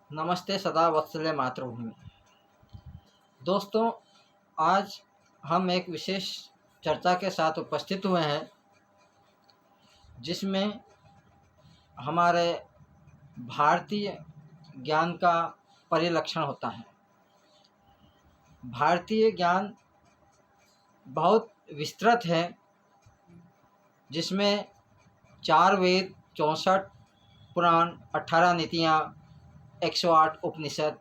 नमस्ते सदा वत्सले मातृभूमि। दोस्तों, आज हम एक विशेष चर्चा के साथ उपस्थित हुए हैं जिसमें हमारे भारतीय ज्ञान का परिलक्षण होता है। भारतीय ज्ञान बहुत विस्तृत है जिसमें 4 वेद, 64 पुराण, 18 नीतियाँ, 108 उपनिषद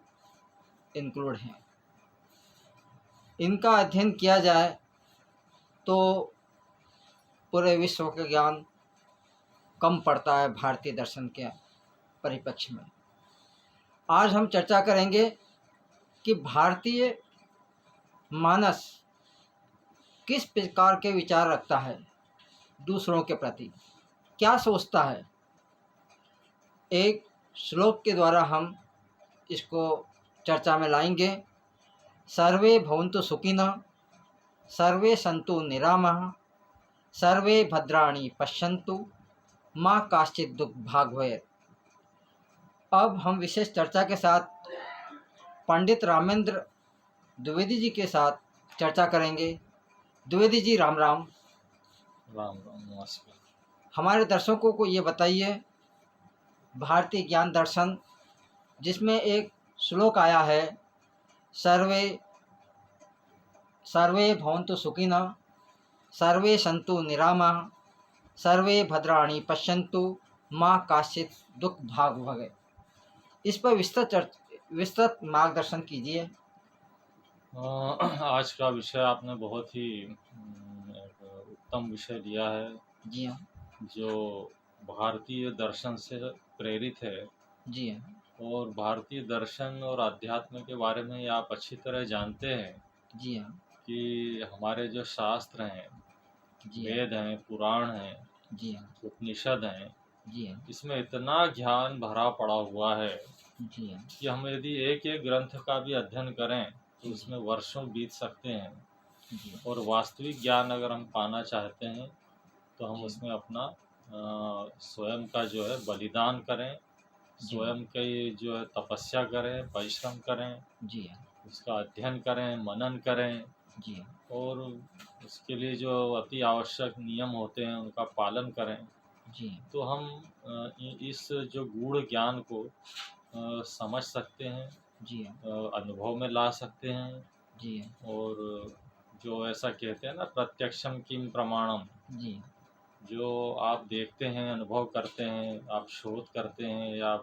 इंक्लूड हैं। इनका अध्ययन किया जाए तो पूरे विश्व का ज्ञान कम पड़ता है भारतीय दर्शन के परिप्रेक्ष्य में। आज हम चर्चा करेंगे कि भारतीय मानस किस प्रकार के विचार रखता है, दूसरों के प्रति क्या सोचता है। एक श्लोक के द्वारा हम इसको चर्चा में लाएंगे। सर्वे भवन्तु सुखिनः, सर्वे सन्तु निरामः, सर्वे भद्राणि पश्यन्तु, माँ काश्चित् दुःखभाग् भवेत्। अब हम विशेष चर्चा के साथ पंडित रामेंद्र द्विवेदी जी के साथ चर्चा करेंगे। द्विवेदी जी, राम राम। राम राम, नमस्कार। हमारे दर्शकों को ये बताइए, भारतीय ज्ञान दर्शन जिसमें एक श्लोक आया है, सर्वे सर्वे भवन्तु सुखिनः, सर्वे सन्तु निरामः, सर्वे भद्राणि पश्यन्तु, माँ काश्चित् दुःखभाग् भवेत्। इस पर विस्तृत मार्गदर्शन कीजिए। आज का विषय आपने बहुत ही एक उत्तम विषय लिया है जी हाँ, जो भारतीय दर्शन से प्रेरित है। जी हाँ, और भारतीय दर्शन और अध्यात्म के बारे में आप अच्छी तरह जानते हैं जी हाँ, कि हमारे जो शास्त्र हैं, जी हाँ, वेद हैं, पुराण हैं, जी हाँ, उपनिषद हैं, जी हाँ, इसमें इतना ज्ञान भरा पड़ा हुआ है जी हाँ, कि हम यदि एक एक ग्रंथ का भी अध्ययन करें तो जी, उसमें वर्षों बीत सकते हैं। जी, और वास्तविक ज्ञान अगर हम पाना चाहते हैं तो हम जी, उसमें अपना स्वयं का जो है बलिदान करें, जी, स्वयं की जो है तपस्या करें, परिश्रम करें, जी हाँ, उसका अध्ययन करें, मनन करें। जी हाँ, और उसके लिए जो अति आवश्यक नियम होते हैं उनका पालन करें। जी, तो हम इस जो गूढ़ ज्ञान को समझ सकते हैं, जी हाँ, अनुभव में ला सकते हैं। जी हाँ, और जो ऐसा कहते हैं ना, प्रत्यक्षम किम प्रमाणम, जी, जो आप देखते हैं, अनुभव करते हैं, आप शोध करते हैं या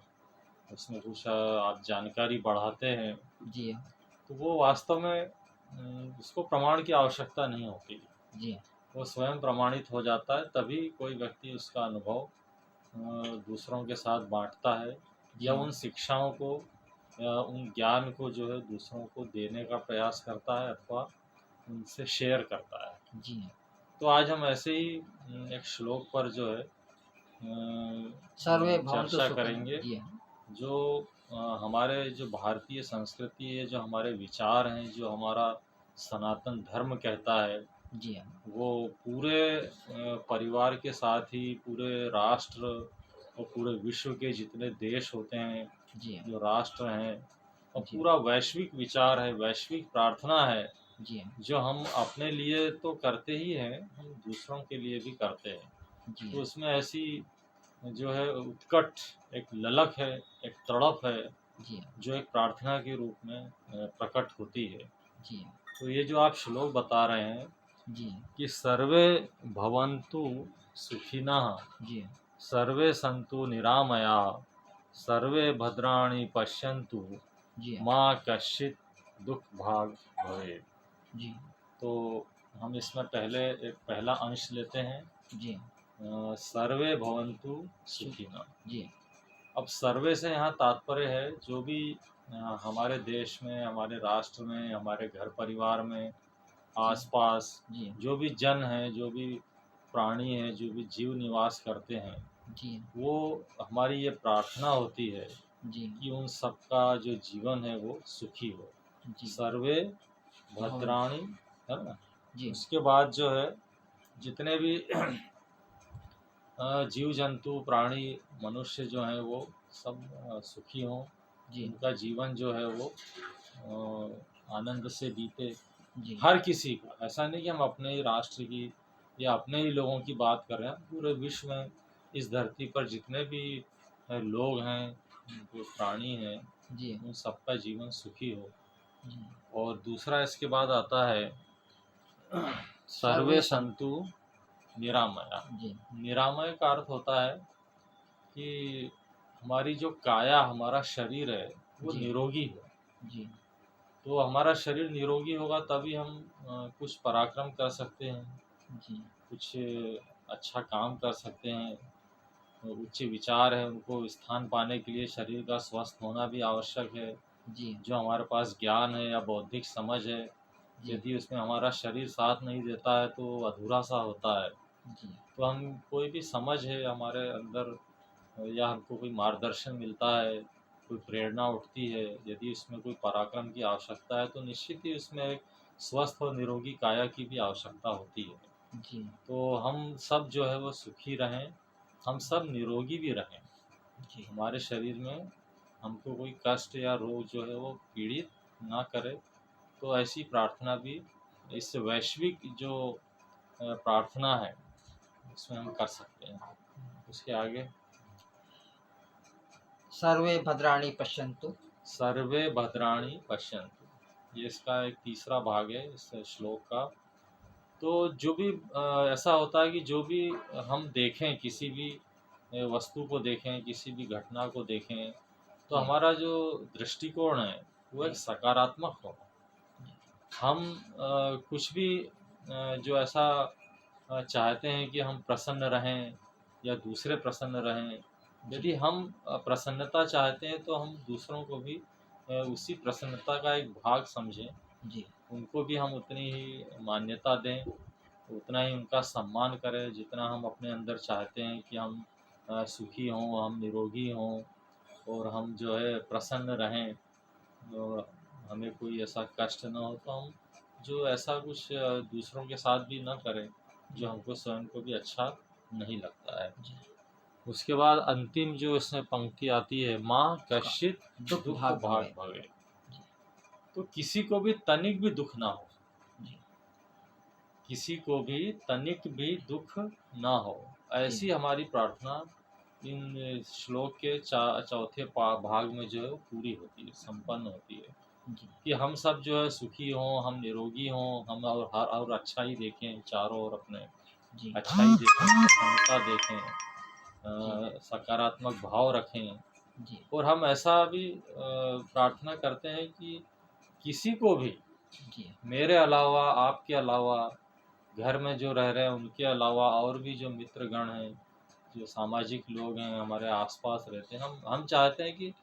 उसमें कुछ आप जानकारी बढ़ाते हैं, जी हाँ, तो वो वास्तव में उसको प्रमाण की आवश्यकता नहीं होती। जी हाँ, वो स्वयं प्रमाणित हो जाता है, तभी कोई व्यक्ति उसका अनुभव दूसरों के साथ बांटता है या जी हाँ, उन शिक्षाओं को या उन ज्ञान को जो है दूसरों को देने का प्रयास करता है अथवा उनसे शेयर करता है। जी हाँ। तो आज हम ऐसे ही एक श्लोक पर जो है सर्वे भवन्तु चर्चा सुखिनः। करेंगे। जी हाँ, जो हमारे जो भारतीय संस्कृति है, जो हमारे विचार हैं, जो हमारा सनातन धर्म कहता है, जी हाँ, वो पूरे परिवार के साथ ही पूरे राष्ट्र और पूरे विश्व के जितने देश होते हैं, जी हाँ, जो राष्ट्र हैं, और जी हाँ, पूरा वैश्विक विचार है, वैश्विक प्रार्थना है, जी हाँ, जो हम अपने लिए तो करते ही हैं, हम दूसरों के लिए भी करते हैं। जी तो हाँ, उसमें ऐसी जो है उत्कट एक ललक है, एक तड़प है, जी हाँ, जो एक प्रार्थना के रूप में प्रकट होती है। जी हाँ, तो ये जो आप श्लोक बता रहे हैं जी हाँ, कि सर्वे भवन्तु सुखिनः, जी हाँ, सर्वे सन्तु निरामयाः, सर्वे भद्राणि पश्यन्तु, जी हाँ, माँ कश्चित् दुःखभाग् भवेत्। जी हाँ, तो हम इसमें पहले एक पहला अंश लेते हैं, जी हाँ, सर्वे भवन्तु सुखिनः। जी हाँ, अब सर्वे से यहाँ तात्पर्य है जो भी हमारे देश में, हमारे राष्ट्र में, हमारे घर परिवार में, जी हाँ, आसपास जी हाँ, जो भी जन हैं, जो भी प्राणी हैं, जो भी जीव निवास करते हैं, जी हाँ, वो हमारी ये प्रार्थना होती है जी कि उन सबका जो जीवन है वो सुखी हो। हाँ, जी सर्वे भवन्तु। भद्राणि, है ना। जी हाँ, उसके बाद जो है जितने भी जीव जंतु प्राणी मनुष्य जो हैं वो सब सुखी हों, जी उनका जीवन जो है वो आनंद से बीते। जी हर किसी का, ऐसा नहीं कि हम अपने ही राष्ट्र की या अपने ही लोगों की बात कर रहे हैं, पूरे विश्व में इस धरती पर जितने भी लोग हैं, जो प्राणी हैं, जी उन सबका जीवन सुखी हो। जी। और दूसरा इसके बाद आता है सर्वे सर्वे सन। संतु निरामया। जी निरामय का अर्थ होता है कि हमारी जो काया, हमारा शरीर है, वो जी निरोगी हो। जी तो हमारा शरीर निरोगी होगा तभी हम कुछ पराक्रम कर सकते हैं, जी कुछ अच्छा काम कर सकते हैं। उच्च विचार है, उनको स्थान पाने के लिए शरीर का स्वस्थ होना भी आवश्यक है। जी जो हमारे पास ज्ञान है या बौद्धिक समझ है, जी यदि उसमें हमारा शरीर साथ नहीं देता है तो अधूरा सा होता है। जी तो हम कोई भी समझ है हमारे अंदर या हमको कोई मार्गदर्शन मिलता है, कोई प्रेरणा उठती है, यदि उसमें कोई पराक्रम की आवश्यकता है तो निश्चित ही उसमें एक स्वस्थ और निरोगी काया की भी आवश्यकता होती है। जी तो हम सब जो है वो सुखी रहें, हम सब निरोगी भी रहें, जी हमारे शरीर में हमको कोई कष्ट या रोग जो है वो पीड़ित ना करे। तो ऐसी प्रार्थना भी इस वैश्विक जो प्रार्थना है उसमें हम कर सकते हैं। उसके आगे सर्वे भद्राणि पश्यन्तु। सर्वे भद्राणि पश्यन्तु, ये इसका एक तीसरा भाग है इस श्लोक का। तो जो भी ऐसा होता है कि जो भी हम देखें, किसी भी वस्तु को देखें, किसी भी घटना को देखें, तो जी हमारा जो दृष्टिकोण है वो एक जी सकारात्मक हो। हम कुछ भी जो ऐसा चाहते हैं कि हम प्रसन्न रहें या दूसरे प्रसन्न रहें, जी यदि हम प्रसन्नता चाहते हैं तो हम दूसरों को भी उसी प्रसन्नता का एक भाग समझें, जी उनको भी हम उतनी ही मान्यता दें, उतना ही उनका सम्मान करें जितना हम अपने अंदर चाहते हैं कि हम सुखी हों, हम निरोगी हों और हम जो है प्रसन्न रहें, और हमें कोई ऐसा कष्ट ना हो। तो हम जो ऐसा कुछ दूसरों के साथ भी ना करें जो जी हमको स्वयं को भी अच्छा नहीं लगता है। जी। उसके बाद अंतिम जो इसमें पंक्ति आती है, माँ का कश्चित दुख दुख भाग भाग भवे। भवे। जी तो किसी को भी तनिक भी दुख ना हो, जी किसी को भी तनिक भी दुख ना हो, जी ऐसी हमारी प्रार्थना इन श्लोक के चौथे भाग में जो है वो पूरी होती है, संपन्न होती है। जी कि हम सब जो है सुखी हों, हम निरोगी हों, हम और अच्छा ही देखें चारों ओर, अपने जी अच्छा ही देखें, प्रसन्नता देखें, जी सकारात्मक भाव रखें। जी और हम ऐसा भी प्रार्थना करते हैं कि किसी को भी, जी मेरे अलावा, आपके अलावा, घर में जो रह रहे हैं उनके अलावा और भी जो मित्रगण हैं, जो सामाजिक लोग हैं हमारे आसपास रहते हैं, हम चाहते हैं कि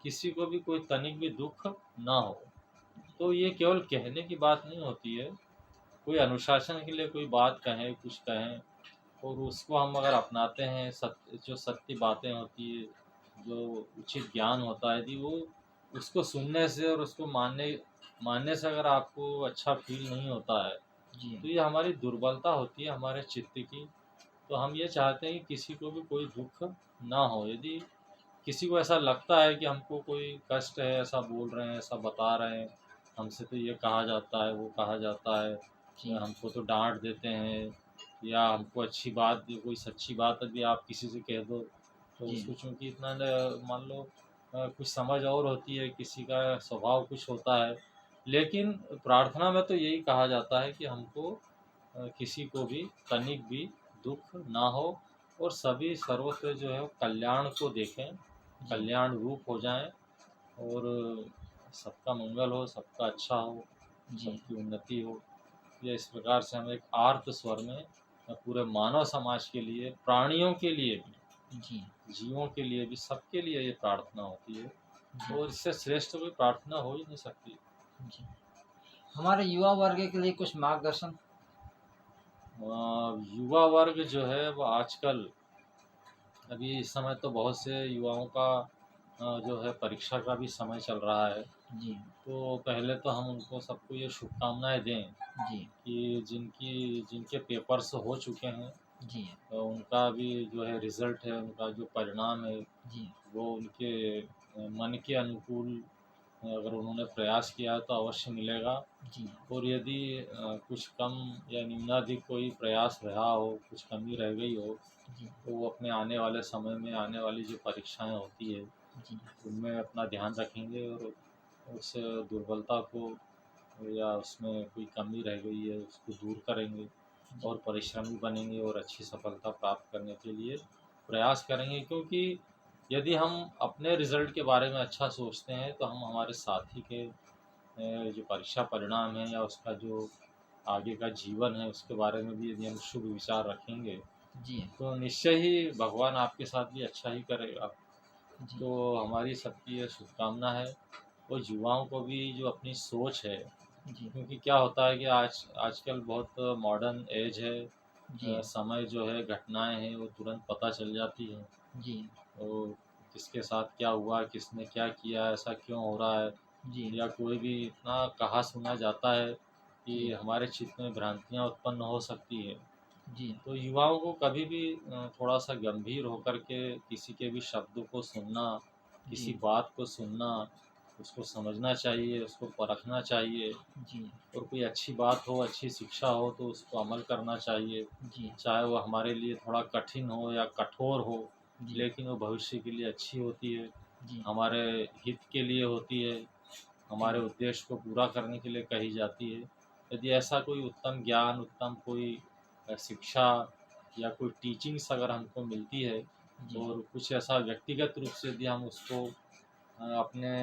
किसी को भी कोई तनिक भी दुख ना हो। तो ये केवल कहने की बात नहीं होती है, कोई अनुशासन के लिए कोई बात कहें, कुछ कहें, और उसको हम अगर अपनाते हैं, सत्य जो सत्य बातें होती है, जो उचित ज्ञान होता है, यदि वो उसको सुनने से और उसको मानने मानने से अगर आपको अच्छा फील नहीं होता है, जी तो ये हमारी दुर्बलता होती है हमारे चित्त की। तो हम ये चाहते हैं कि किसी को भी कोई दुख ना हो। यदि किसी को ऐसा लगता है कि हमको कोई कष्ट है, ऐसा बोल रहे हैं, ऐसा बता रहे हैं, हमसे तो ये कहा जाता है, वो कहा जाता है, या जी हमको तो डांट देते हैं, या हमको अच्छी बात, कोई सच्ची बात यदि आप किसी से कह दो तो जी उसको चूँकि इतना मान लो कुछ समझ और होती है, किसी का स्वभाव कुछ होता है। लेकिन प्रार्थना में तो यही कहा जाता है कि हमको किसी को भी तनिक भी दुख ना हो, और सभी सर्वत्र जो है वो कल्याण को देखें, जी कल्याण रूप हो जाएं, और सबका मंगल हो, सबका अच्छा हो, जी सबकी उन्नति हो। ये इस प्रकार से हम एक आर्त स्वर में पूरे मानव समाज के लिए, प्राणियों के लिए भी, जी जीवों के लिए भी, सबके लिए ये प्रार्थना होती है। जी और इससे श्रेष्ठ कोई प्रार्थना हो ही नहीं सकती। जी। हमारे युवा वर्ग के लिए कुछ मार्गदर्शन। युवा वर्ग जो है वो आजकल, अभी इस समय तो बहुत से युवाओं का जो है परीक्षा का भी समय चल रहा है। जी तो पहले तो हम उनको सबको ये शुभकामनाएं दें जी कि जिनके पेपर्स हो चुके हैं, जी उनका भी जो है रिज़ल्ट है, उनका जो परिणाम है जी वो उनके मन के अनुकूल अगर उन्होंने प्रयास किया है तो अवश्य मिलेगा। जी और यदि कुछ कम या न्यूनाधिक कोई प्रयास रहा हो, कुछ कमी रह गई हो, जी तो वो अपने आने वाले समय में आने वाली जो परीक्षाएं होती है जी उनमें अपना ध्यान रखेंगे और उस दुर्बलता को या उसमें कोई कमी रह गई है उसको दूर करेंगे जी और परिश्रमी बनेंगे और अच्छी सफलता प्राप्त करने के लिए प्रयास करेंगे। क्योंकि यदि हम अपने रिज़ल्ट के बारे में अच्छा सोचते हैं तो हम हमारे साथी के जो परीक्षा परिणाम है या उसका जो आगे का जीवन है उसके बारे में भी यदि हम शुभ विचार रखेंगे जी तो निश्चय ही भगवान आपके साथ भी अच्छा ही करेगा। जी तो हमारी सबकी ये शुभकामना है और युवाओं को भी जो अपनी सोच है, जी क्योंकि क्या होता है कि आजकल बहुत मॉडर्न एज है, जी समय जो है घटनाएं हैं वो तुरंत पता चल जाती हैं। जी तो किसके साथ क्या हुआ, किसने क्या किया, ऐसा क्यों हो रहा है, जी या कोई भी इतना कहा सुना जाता है कि जी हमारे चित्त में भ्रांतियाँ उत्पन्न हो सकती है। जी तो युवाओं को कभी भी थोड़ा सा गंभीर होकर के किसी के भी शब्दों को सुनना, किसी जी बात को सुनना, उसको समझना चाहिए, उसको परखना चाहिए जी और कोई अच्छी बात हो, अच्छी शिक्षा हो तो उसको अमल करना चाहिए। जी चाहे वो हमारे लिए थोड़ा कठिन हो या कठोर हो, जी लेकिन वो भविष्य के लिए अच्छी होती है, जी हमारे हित के लिए होती है, हमारे जी उद्देश्य को पूरा करने के लिए कही जाती है। यदि ऐसा कोई उत्तम ज्ञान, उत्तम कोई शिक्षा या कोई टीचिंग्स अगर हमको मिलती है जी और कुछ ऐसा व्यक्तिगत रूप से यदि हम उसको अपने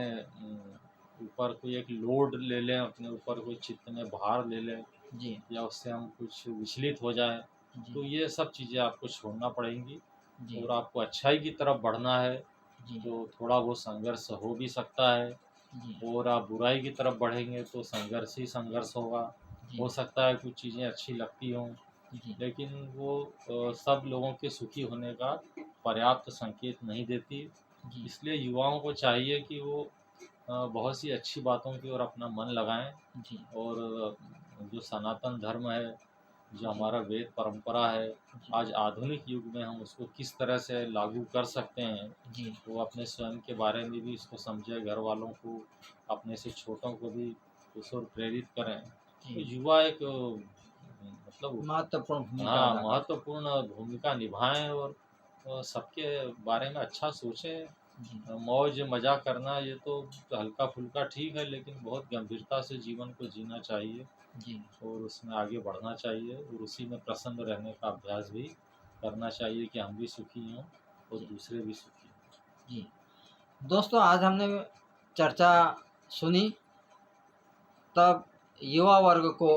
ऊपर कोई एक लोड ले लें, अपने ऊपर कोई चित्त में भार ले लें जी या उससे हम कुछ विचलित हो जाएँ, जी तो ये सब चीज़ें आपको छोड़ना पड़ेंगी जी और आपको अच्छाई की तरफ बढ़ना है, जी तो थोड़ा वो संघर्ष हो भी सकता है। जी और आप बुराई की तरफ बढ़ेंगे तो संघर्ष ही संघर्ष होगा। हो जी सकता है कुछ चीज़ें अच्छी लगती हों, जी लेकिन वो सब लोगों के सुखी होने का पर्याप्त संकेत नहीं देती। जी इसलिए युवाओं को चाहिए कि वो बहुत सी अच्छी बातों की ओर अपना मन लगाएँ जी और जो सनातन धर्म है, जो जी हमारा वेद परंपरा है, जी आज आधुनिक युग में हम उसको किस तरह से लागू कर सकते हैं, जी वो अपने स्वयं के बारे में भी इसको समझें, घर वालों को, अपने से छोटों को भी उस ओर प्रेरित करें। तो जी युवा एक मतलब महत्वपूर्ण भूमिका हाँ, अदा करता महत्वपूर्ण भूमिका निभाएँ और सबके बारे में अच्छा सोचें। है जी मौज मज़ा करना ये तो हल्का-फुल्का ठीक है, लेकिन बहुत गंभीरता से जीवन को जीना चाहिए जी और उसमें आगे बढ़ना चाहिए और उसी में प्रसन्न रहने का अभ्यास भी करना चाहिए कि हम भी सुखी हों और जी दूसरे भी सुखी हों। जी दोस्तों आज हमने चर्चा सुनी तब युवा वर्ग को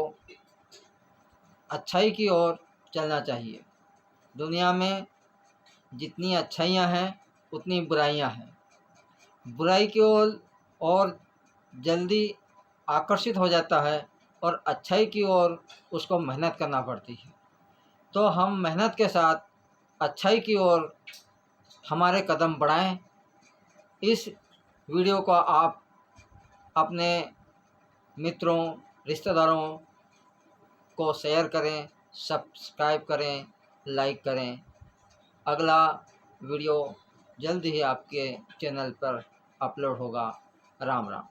अच्छाई की ओर चलना चाहिए। दुनिया में जितनी अच्छाइयाँ हैं उतनी बुराइयाँ हैं। बुराई की ओर और जल्दी आकर्षित हो जाता है और अच्छाई की ओर उसको मेहनत करना पड़ती है। तो हम मेहनत के साथ अच्छाई की ओर हमारे कदम बढ़ाएं। इस वीडियो को आप अपने मित्रों, रिश्तेदारों को शेयर करें, सब्सक्राइब करें, लाइक करें। अगला वीडियो जल्द ही आपके चैनल पर अपलोड होगा। राम राम।